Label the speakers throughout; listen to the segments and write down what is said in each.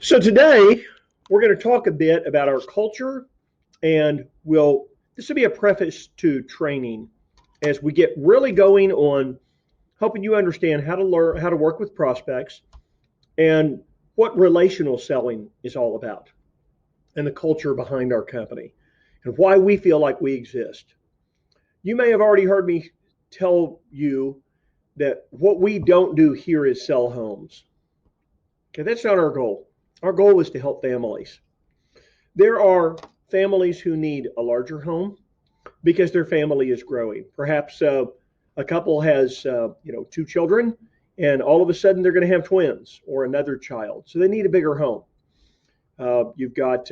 Speaker 1: So today we're going to talk a bit about our culture, and this will be a preface to training as we get really going on helping you understand how to learn how to work with prospects and what relational selling is all about and the culture behind our company and why we feel like we exist. You may have already heard me tell you that what we don't do here is sell homes. Okay, that's not our goal. Our goal is to help families. There are families who need a larger home because their family is growing. Perhaps a couple has two children, and all of a sudden they're going to have twins or another child, so they need a bigger home. You've got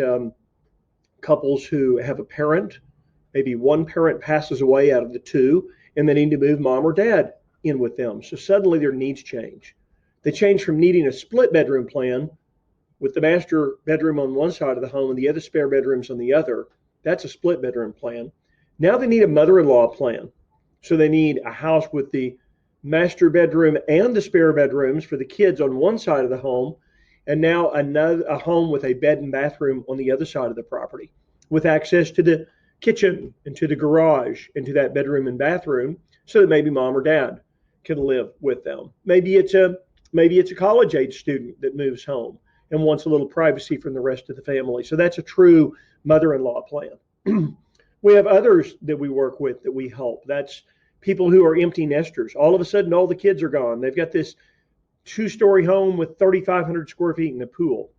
Speaker 1: couples who have a parent. Maybe one parent passes away out of the two, and they need to move mom or dad in with them. So suddenly their needs change. They change from needing a split bedroom plan with the master bedroom on one side of the home and the other spare bedrooms on the other. That's a split bedroom plan. Now they need a mother-in-law plan. So they need a house with the master bedroom and the spare bedrooms for the kids on one side of the home, and now a home with a bed and bathroom on the other side of the property, with access to the kitchen and to the garage and to that bedroom and bathroom, so that maybe mom or dad can live with them. Maybe it's a college age student that moves home and wants a little privacy from the rest of the family. So that's a true mother-in-law plan. We have others that we work with that we help. That's people who are empty nesters. All of a sudden, all the kids are gone. They've got this two-story home with 3,500 square feet and a pool,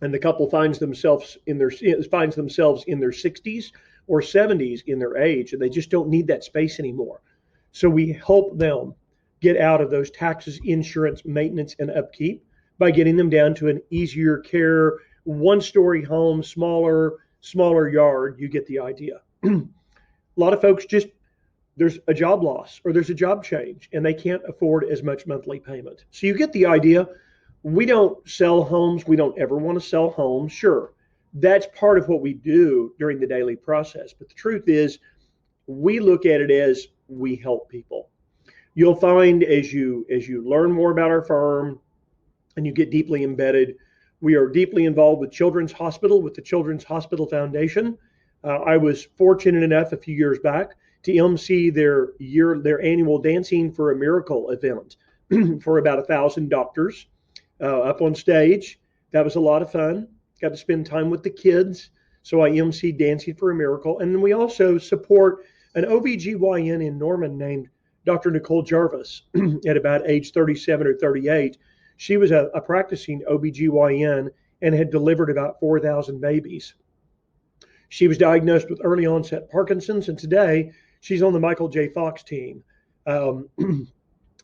Speaker 1: and the couple finds themselves in their 60s or 70s in their age, and they just don't need that space anymore. So we help them get out of those taxes, insurance, maintenance, and upkeep by getting them down to an easier care, one-story home, smaller yard. You get the idea. A lot of folks just there's a job loss or there's a job change and they can't afford as much monthly payment. So you get the idea. We don't sell homes. We don't ever want to sell homes. Sure, that's part of what we do during the daily process. But the truth is, we look at it as we help people. You'll find as you learn more about our firm and you get deeply embedded, we are deeply involved with Children's Hospital, with the Children's Hospital Foundation. I was fortunate enough a few years back to MC their annual Dancing for a Miracle event for about 1,000 doctors up on stage. That was a lot of fun. Got to spend time with the kids. So I MC Dancing for a Miracle. And then we also support an OBGYN in Norman named Dr. Nicole Jarvis at about age 37 or 38. She was a practicing OBGYN and had delivered about 4,000 babies. She was diagnosed with early onset Parkinson's, and today she's on the Michael J. Fox team. Um,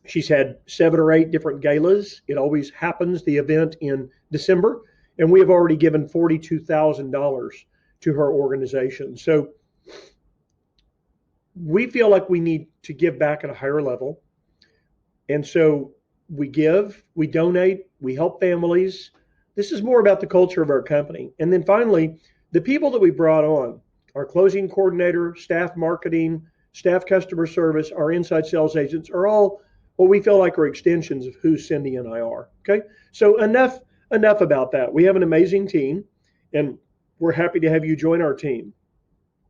Speaker 1: she's had 7 or 8 different galas. It always happens, the event in December, and we have already given $42,000 to her organization. So we feel like we need to give back at a higher level. And so we give, we donate, we help families. This is more about the culture of our company. And then finally, the people that we brought on, our closing coordinator, staff marketing, staff customer service, our inside sales agents are all what we feel like are extensions of who Cindy and I are. Okay. So enough about that. We have an amazing team and we're happy to have you join our team.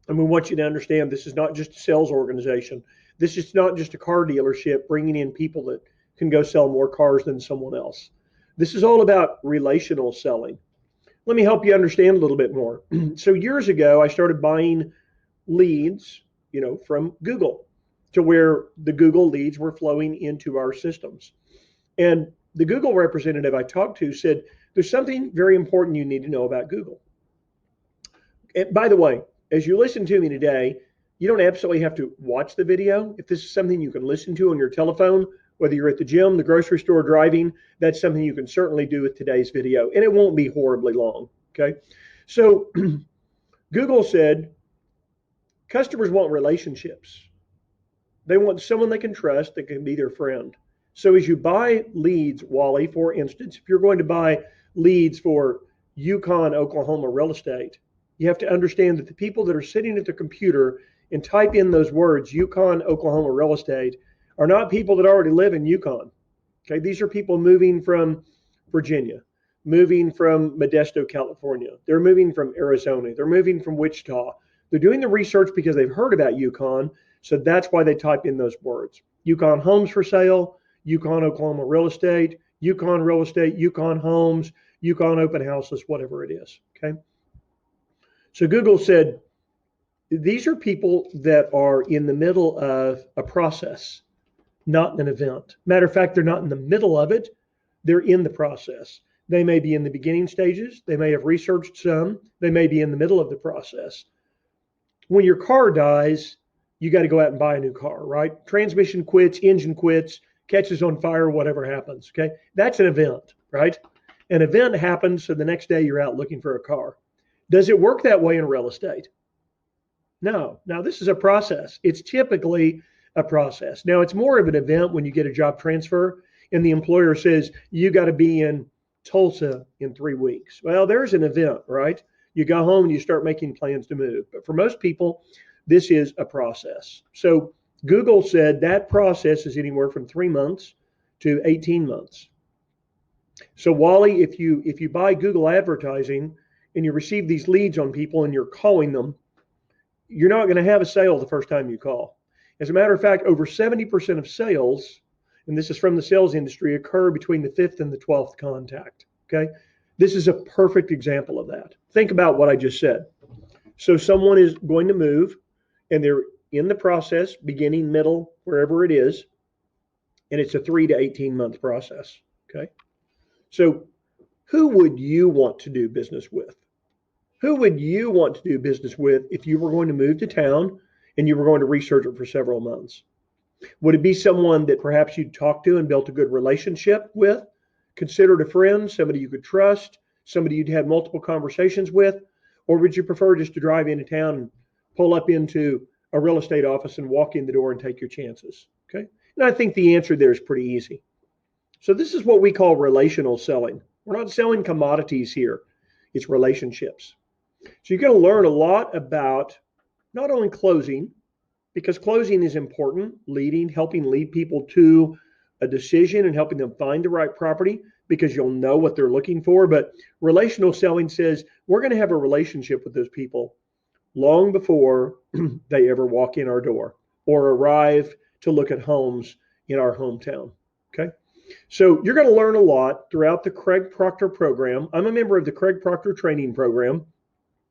Speaker 1: And we want you to understand this is not just a sales organization. This is not just a car dealership bringing in people that can go sell more cars than someone else. This is all about relational selling. Let me help you understand a little bit more. So years ago, I started buying leads, from Google to where the Google leads were flowing into our systems. And the Google representative I talked to said, there's something very important you need to know about Google. And by the way, as you listen to me today, you don't absolutely have to watch the video. If this is something you can listen to on your telephone, whether you're at the gym, the grocery store, driving, that's something you can certainly do with today's video, and it won't be horribly long, okay? So Google said customers want relationships. They want someone they can trust that can be their friend. So as you buy leads, Wally, for instance, if you're going to buy leads for Yukon, Oklahoma real estate, you have to understand that the people that are sitting at the computer and type in those words, Yukon, Oklahoma real estate, are not people that already live in Yukon. Okay, these are people moving from Virginia. moving from Modesto, California. They're moving from Arizona. They're moving from Wichita. They're doing the research because they've heard about Yukon. So that's why they type in those words. Yukon homes for sale, Yukon, Oklahoma real estate, Yukon homes, Yukon open houses, whatever it is. Okay. So Google said, these are people that are in the middle of a process, not an event. Matter of fact, they're not in the middle of it. They're in the process. They may be in the beginning stages. They may have researched some. They may be in the middle of the process. When your car dies, you got to go out and buy a new car, right? Transmission quits, engine quits, catches on fire, whatever happens. Okay. That's an event, right? An event happens, so the next day you're out looking for a car. Does it work that way in real estate? No. Now, this is a process. It's typically a process. Now, it's more of an event when you get a job transfer and the employer says, you got to be in Tulsa in 3 weeks. Well, there's an event, right? You go home and you start making plans to move. But for most people, this is a process. So Google said that process is anywhere from 3 months to 18 months. So Wally, if you buy Google advertising and you receive these leads on people and you're calling them, you're not going to have a sale the first time you call. As a matter of fact, over 70% of sales, and this is from the sales industry, occur between the 5th and the 12th contact. Okay. This is a perfect example of that. Think about what I just said. So someone is going to move and they're in the process, beginning, middle, wherever it is, and it's a 3 to 18 month process. Okay. So who would you want to do business with? Who would you want to do business with if you were going to move to town and you were going to research it for several months? Would it be someone that perhaps you'd talked to and built a good relationship with, considered a friend, somebody you could trust, somebody you'd had multiple conversations with? Or would you prefer just to drive into town and pull up into a real estate office and walk in the door and take your chances? Okay. And I think the answer there is pretty easy. So this is what we call relational selling. We're not selling commodities here. It's relationships. So you're going to learn a lot about not only closing, because closing is important, leading, helping lead people to a decision and helping them find the right property because you'll know what they're looking for. But relational selling says we're going to have a relationship with those people long before they ever walk in our door or arrive to look at homes in our hometown. Okay. So you're going to learn a lot throughout the Craig Proctor program. I'm a member of the Craig Proctor training program,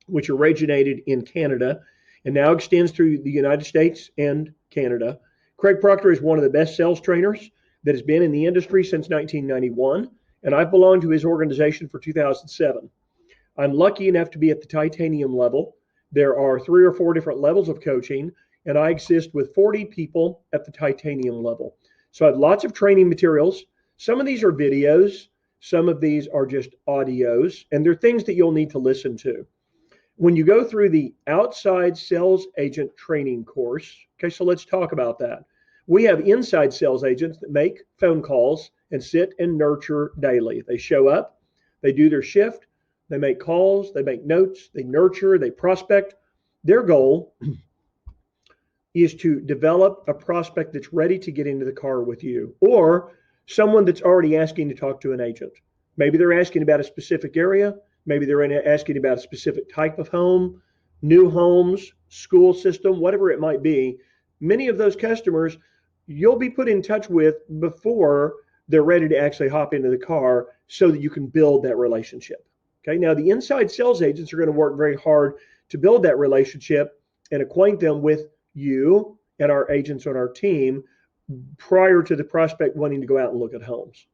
Speaker 1: which originated in Canada and now extends through the United States and Canada. Craig Proctor is one of the best sales trainers that has been in the industry since 1991, and I've belonged to his organization for 2007. I'm lucky enough to be at the titanium level. There are 3 or 4 different levels of coaching, and I exist with 40 people at the titanium level. So I have lots of training materials. Some of these are videos, some of these are just audios, and they're things that you'll need to listen to. When you go through the outside sales agent training course, okay, so let's talk about that. We have inside sales agents that make phone calls and sit and nurture daily. They show up, they do their shift, they make calls, they make notes, they nurture, they prospect. Their goal is to develop a prospect that's ready to get into the car with you, or someone that's already asking to talk to an agent. Maybe they're asking about a specific area. Maybe they're asking about a specific type of home, new homes, school system, whatever it might be. Many of those customers you'll be put in touch with before they're ready to actually hop into the car so that you can build that relationship. Okay. Now, the inside sales agents are going to work very hard to build that relationship and acquaint them with you and our agents on our team prior to the prospect wanting to go out and look at homes.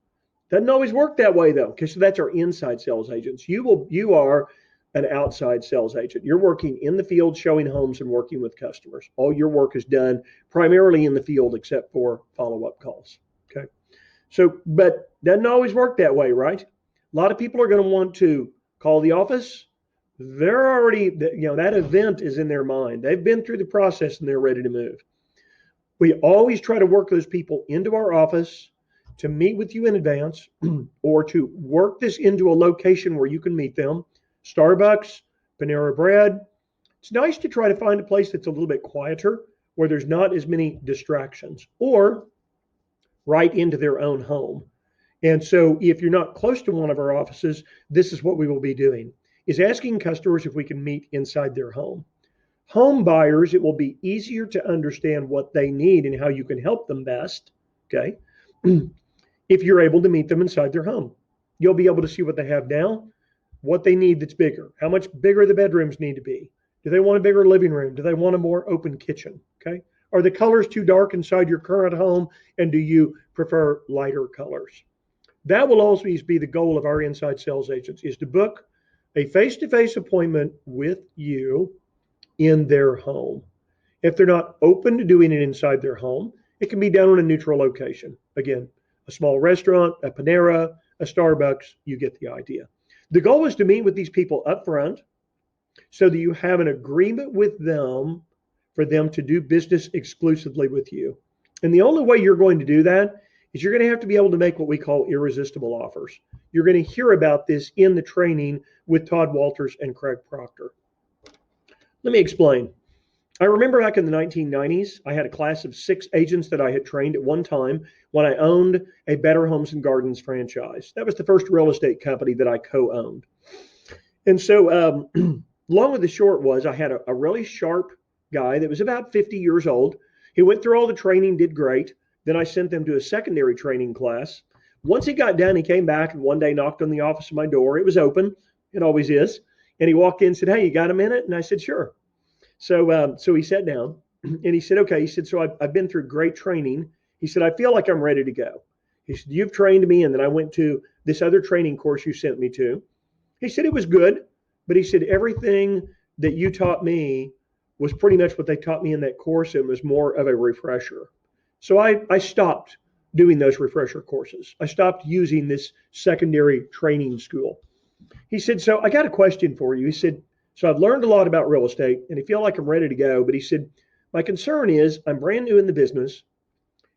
Speaker 1: Doesn't always work that way though. Okay, so that's our inside sales agents. You are an outside sales agent. You're working in the field, showing homes and working with customers. All your work is done primarily in the field except for follow-up calls. Okay. So, but doesn't always work that way, right? A lot of people are going to want to call the office. They're already, that event is in their mind. They've been through the process and they're ready to move. We always try to work those people into our office to meet with you in advance or to work this into a location where you can meet them. Starbucks, Panera Bread. It's nice to try to find a place that's a little bit quieter where there's not as many distractions, or right into their own home. And so if you're not close to one of our offices, this is what we will be doing, is asking customers if we can meet inside their home. Home buyers, it will be easier to understand what they need and how you can help them best, okay, if you're able to meet them inside their home. You'll be able to see what they have now, what they need that's bigger, how much bigger the bedrooms need to be. Do they want a bigger living room? Do they want a more open kitchen? Okay. Are the colors too dark inside your current home? And do you prefer lighter colors? That will always be the goal of our inside sales agents, is to book a face-to-face appointment with you in their home. If they're not open to doing it inside their home, it can be done on a neutral location. Again, a small restaurant, a Panera, a Starbucks, you get the idea. The goal is to meet with these people up front so that you have an agreement with them for them to do business exclusively with you. And the only way you're going to do that is you're going to have to be able to make what we call irresistible offers. You're going to hear about this in the training with Todd Walters and Craig Proctor. Let me explain. I remember back in the 1990s, I had a class of 6 agents that I had trained at one time when I owned a Better Homes and Gardens franchise. That was the first real estate company that I co-owned. And so long and the short was I had a really sharp guy that was about 50 years old. He went through all the training, did great. Then I sent them to a secondary training class. Once he got done, he came back and one day knocked on the office of my door. It was open. It always is. And he walked in and said, "Hey, you got a minute?" And I said, "Sure." So he sat down and he said, "Okay." He said, "So I've been through great training." He said, "I feel like I'm ready to go." He said, "You've trained me." And then I went to this other training course you sent me to. He said, "It was good." But he said, "Everything that you taught me was pretty much what they taught me in that course. It was more of a refresher." So I stopped doing those refresher courses. I stopped using this secondary training school. He said, "So I got a question for you." He said, "So I've learned a lot about real estate and I feel like I'm ready to go." But he said, "My concern is I'm brand new in the business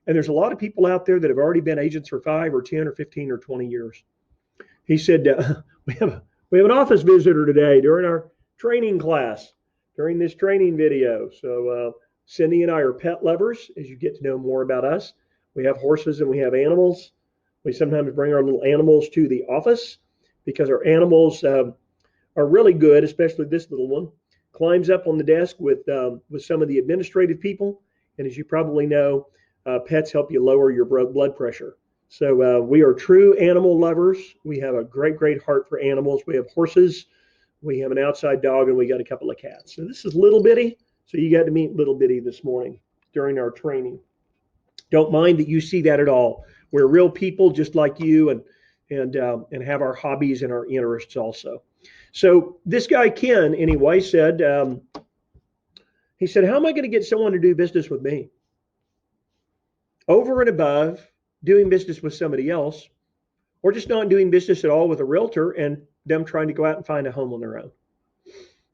Speaker 1: and there's a lot of people out there that have already been agents for 5 or 10 or 15 or 20 years." He said, we have an office visitor today during our training class, during this training video. So Cindy and I are pet lovers as you get to know more about us. We have horses and we have animals. We sometimes bring our little animals to the office because our animals are really good, especially this little one. Climbs up on the desk with some of the administrative people. And as you probably know, pets help you lower your blood pressure. So we are true animal lovers. We have a great, great heart for animals. We have horses, we have an outside dog, and we got a couple of cats. So this is Little Bitty. So you got to meet Little Bitty this morning during our training. Don't mind that you see that at all. We're real people just like you, and have our hobbies and our interests also. So this guy Ken, anyway, said he said, "How am I going to get someone to do business with me over and above doing business with somebody else, or just not doing business at all with a realtor and them trying to go out and find a home on their own?"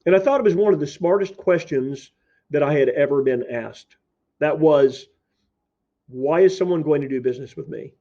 Speaker 1: And I thought it was one of the smartest questions that I had ever been asked. That was, why is someone going to do business with me?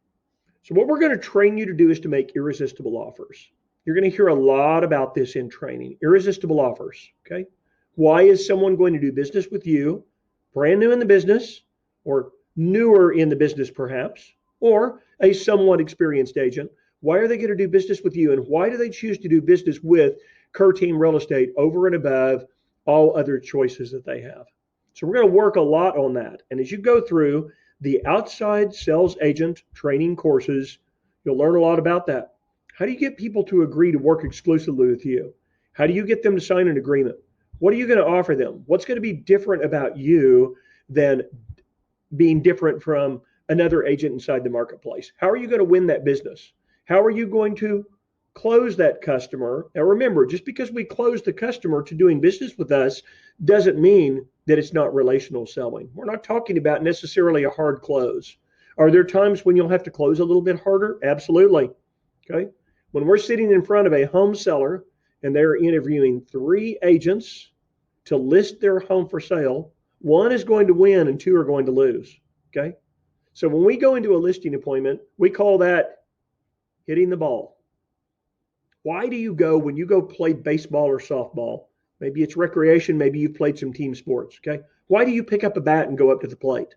Speaker 1: So what we're going to train you to do is to make irresistible offers. You're going to hear a lot about this in training. Irresistible offers, okay? Why is someone going to do business with you, brand new in the business, or newer in the business perhaps, or a somewhat experienced agent? Why are they going to do business with you, and why do they choose to do business with Kerr Team Real Estate over and above all other choices that they have? So we're going to work a lot on that. And as you go through the outside sales agent training courses, you'll learn a lot about that. How do you get people to agree to work exclusively with you? How do you get them to sign an agreement? What are you going to offer them? What's going to be different about you than being different from another agent inside the marketplace? How are you going to win that business? How are you going to close that customer? Now remember, just because we close the customer to doing business with us doesn't mean that it's not relational selling. We're not talking about necessarily a hard close. Are there times when you'll have to close a little bit harder? Absolutely. Okay. When we're sitting in front of a home seller and they're interviewing 3 agents to list their home for sale, 1 is going to win and 2 are going to lose. Okay. So when we go into a listing appointment, we call that hitting the ball. Why do you go when you go play baseball or softball? Maybe it's recreation, maybe you've played some team sports, okay? Why do you pick up a bat and go up to the plate?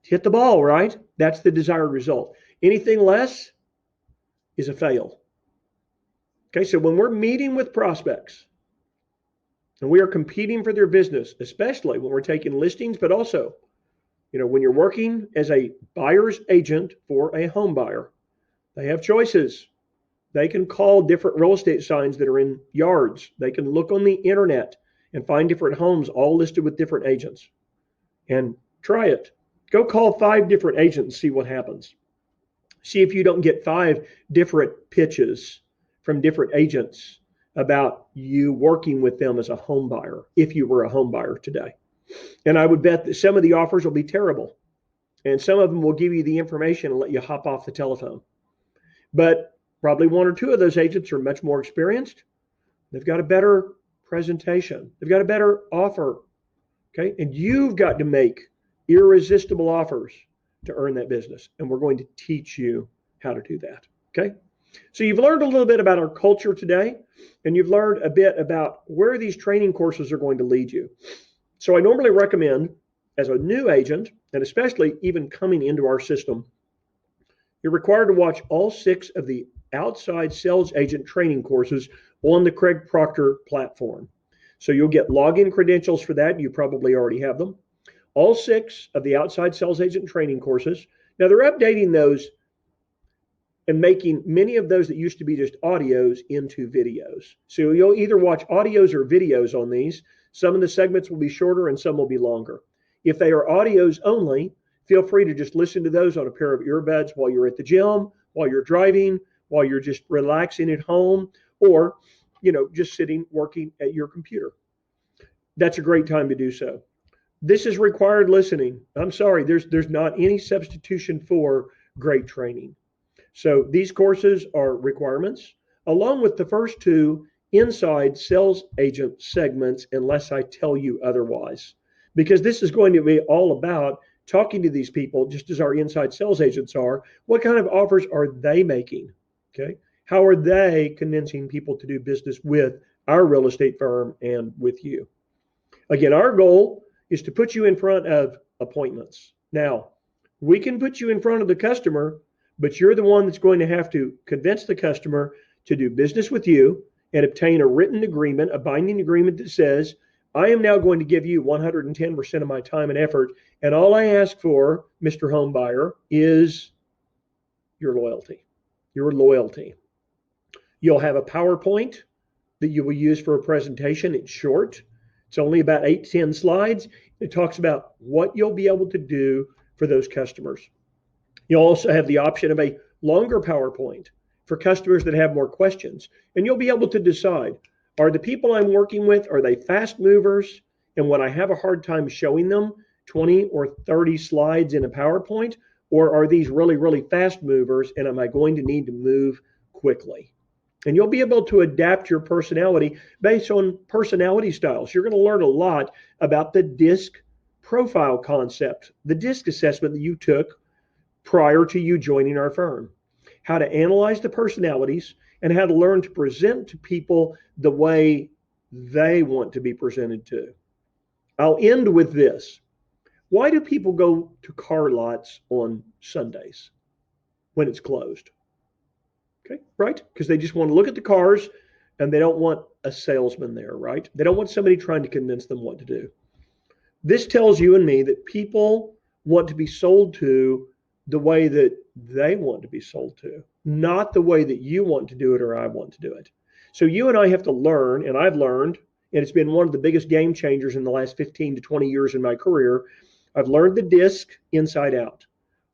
Speaker 1: Hit the ball, right? That's the desired result. Anything less, is a fail. Okay, so when we're meeting with prospects and we are competing for their business, especially when we're taking listings, but also, when you're working as a buyer's agent for a home buyer, they have choices. They can call different real estate signs that are in yards. They can look on the internet and find different homes all listed with different agents. And try it. Go call 5 different agents and see what happens. See if you don't get 5 different pitches from different agents about you working with them as a home buyer, if you were a home buyer today. And I would bet that some of the offers will be terrible. And some of them will give you the information and let you hop off the telephone. But probably 1 or 2 of those agents are much more experienced. They've got a better presentation. They've got a better offer. Okay. And you've got to make irresistible offers to earn that business. And we're going to teach you how to do that. Okay. So you've learned a little bit about our culture today, and you've learned a bit about where these training courses are going to lead you. So I normally recommend, as a new agent, and especially even coming into our system, you're required to watch all 6 of the outside sales agent training courses on the Craig Proctor platform. So you'll get login credentials for that. You probably already have them. All 6 of the outside sales agent training courses. Now they're updating those and making many of those that used to be just audios into videos. So you'll either watch audios or videos on these. Some of the segments will be shorter and some will be longer. If they are audios only, feel free to just listen to those on a pair of earbuds while you're at the gym, while you're driving, while you're just relaxing at home, or just sitting working at your computer. That's a great time to do so. This is required listening. I'm sorry, there's not any substitution for great training. So these courses are requirements, along with the first 2 inside sales agent segments, unless I tell you otherwise. Because this is going to be all about talking to these people, just as our inside sales agents are. What kind of offers are they making? Okay. How are they convincing people to do business with our real estate firm and with you? Again, our goal is to put you in front of appointments. Now, we can put you in front of the customer, but you're the one that's going to have to convince the customer to do business with you and obtain a written agreement, a binding agreement that says, I am now going to give you 110% of my time and effort, and all I ask for, Mr. Home Buyer, is your loyalty. Your loyalty. You'll have a PowerPoint that you will use for a presentation. It's short. It's only about 8-10 slides. It talks about what you'll be able to do for those customers. You'll also have the option of a longer PowerPoint for customers that have more questions. And you'll be able to decide, are the people I'm working with, are they fast movers? And would I have a hard time showing them 20 or 30 slides in a PowerPoint? Or are these really, really fast movers, and am I going to need to move quickly? And you'll be able to adapt your personality based on personality styles. You're going to learn a lot about the DISC profile concept, the DISC assessment that you took prior to you joining our firm. How to analyze the personalities and how to learn to present to people the way they want to be presented to. I'll end with this. Why do people go to car lots on Sundays when it's closed? Okay, right? Because they just want to look at the cars and they don't want a salesman there, right? They don't want somebody trying to convince them what to do. This tells you and me that people want to be sold to the way that they want to be sold to, not the way that you want to do it or I want to do it. So you and I have to learn, and I've learned, and it's been one of the biggest game changers in the last 15 to 20 years in my career. I've learned the DISC inside out.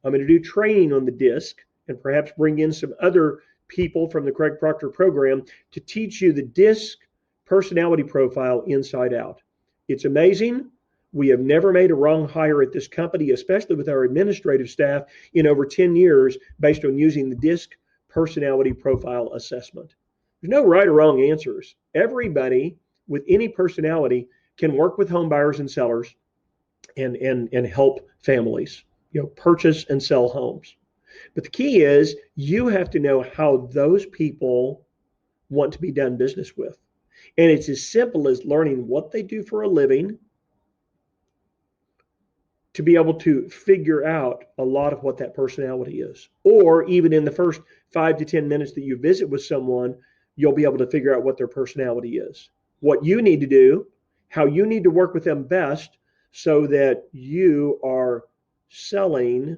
Speaker 1: I'm going to do training on the DISC and perhaps bring in some other people from the Craig Proctor program to teach you the DISC personality profile inside out. It's amazing. We have never made a wrong hire at this company, especially with our administrative staff, in over 10 years based on using the DISC personality profile assessment. There's no right or wrong answers. Everybody with any personality can work with home buyers and sellers and help families, purchase and sell homes. But the key is you have to know how those people want to be done business with. And it's as simple as learning what they do for a living, to be able to figure out a lot of what that personality is. Or even in the first 5 to 10 minutes that you visit with someone, you'll be able to figure out what their personality is, what you need to do, how you need to work with them best so that you are selling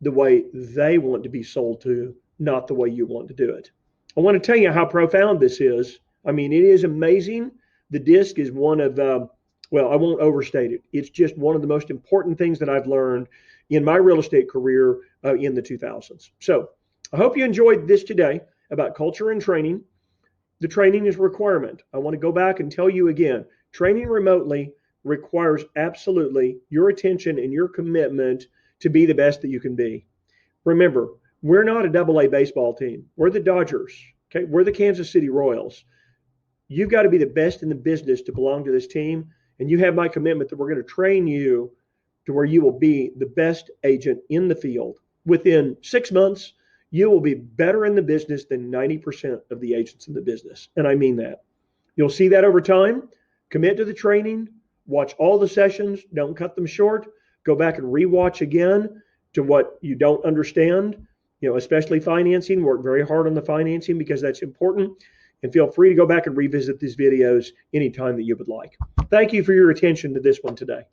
Speaker 1: the way they want to be sold to, not the way you want to do it. I want to tell you how profound this is. I mean, it is amazing. The disc is one of, well, I won't overstate it. It's just one of the most important things that I've learned in my real estate career in the 2000s. So I hope you enjoyed this today about culture and training. The training is a requirement. I want to go back and tell you again, training remotely requires absolutely your attention and your commitment to be the best that you can be. Remember, we're not a double A baseball team. We're the Dodgers. Okay. We're the Kansas City Royals. You've got to be the best in the business to belong to this team. And you have my commitment that we're going to train you to where you will be the best agent in the field. Within 6 months, you will be better in the business than 90% of the agents in the business. And I mean that. You'll see that over time. Commit to the training, watch all the sessions, don't cut them short. Go back and rewatch again to what you don't understand, especially financing. Work very hard on the financing because that's important. And feel free to go back and revisit these videos anytime that you would like. Thank you for your attention to this one today.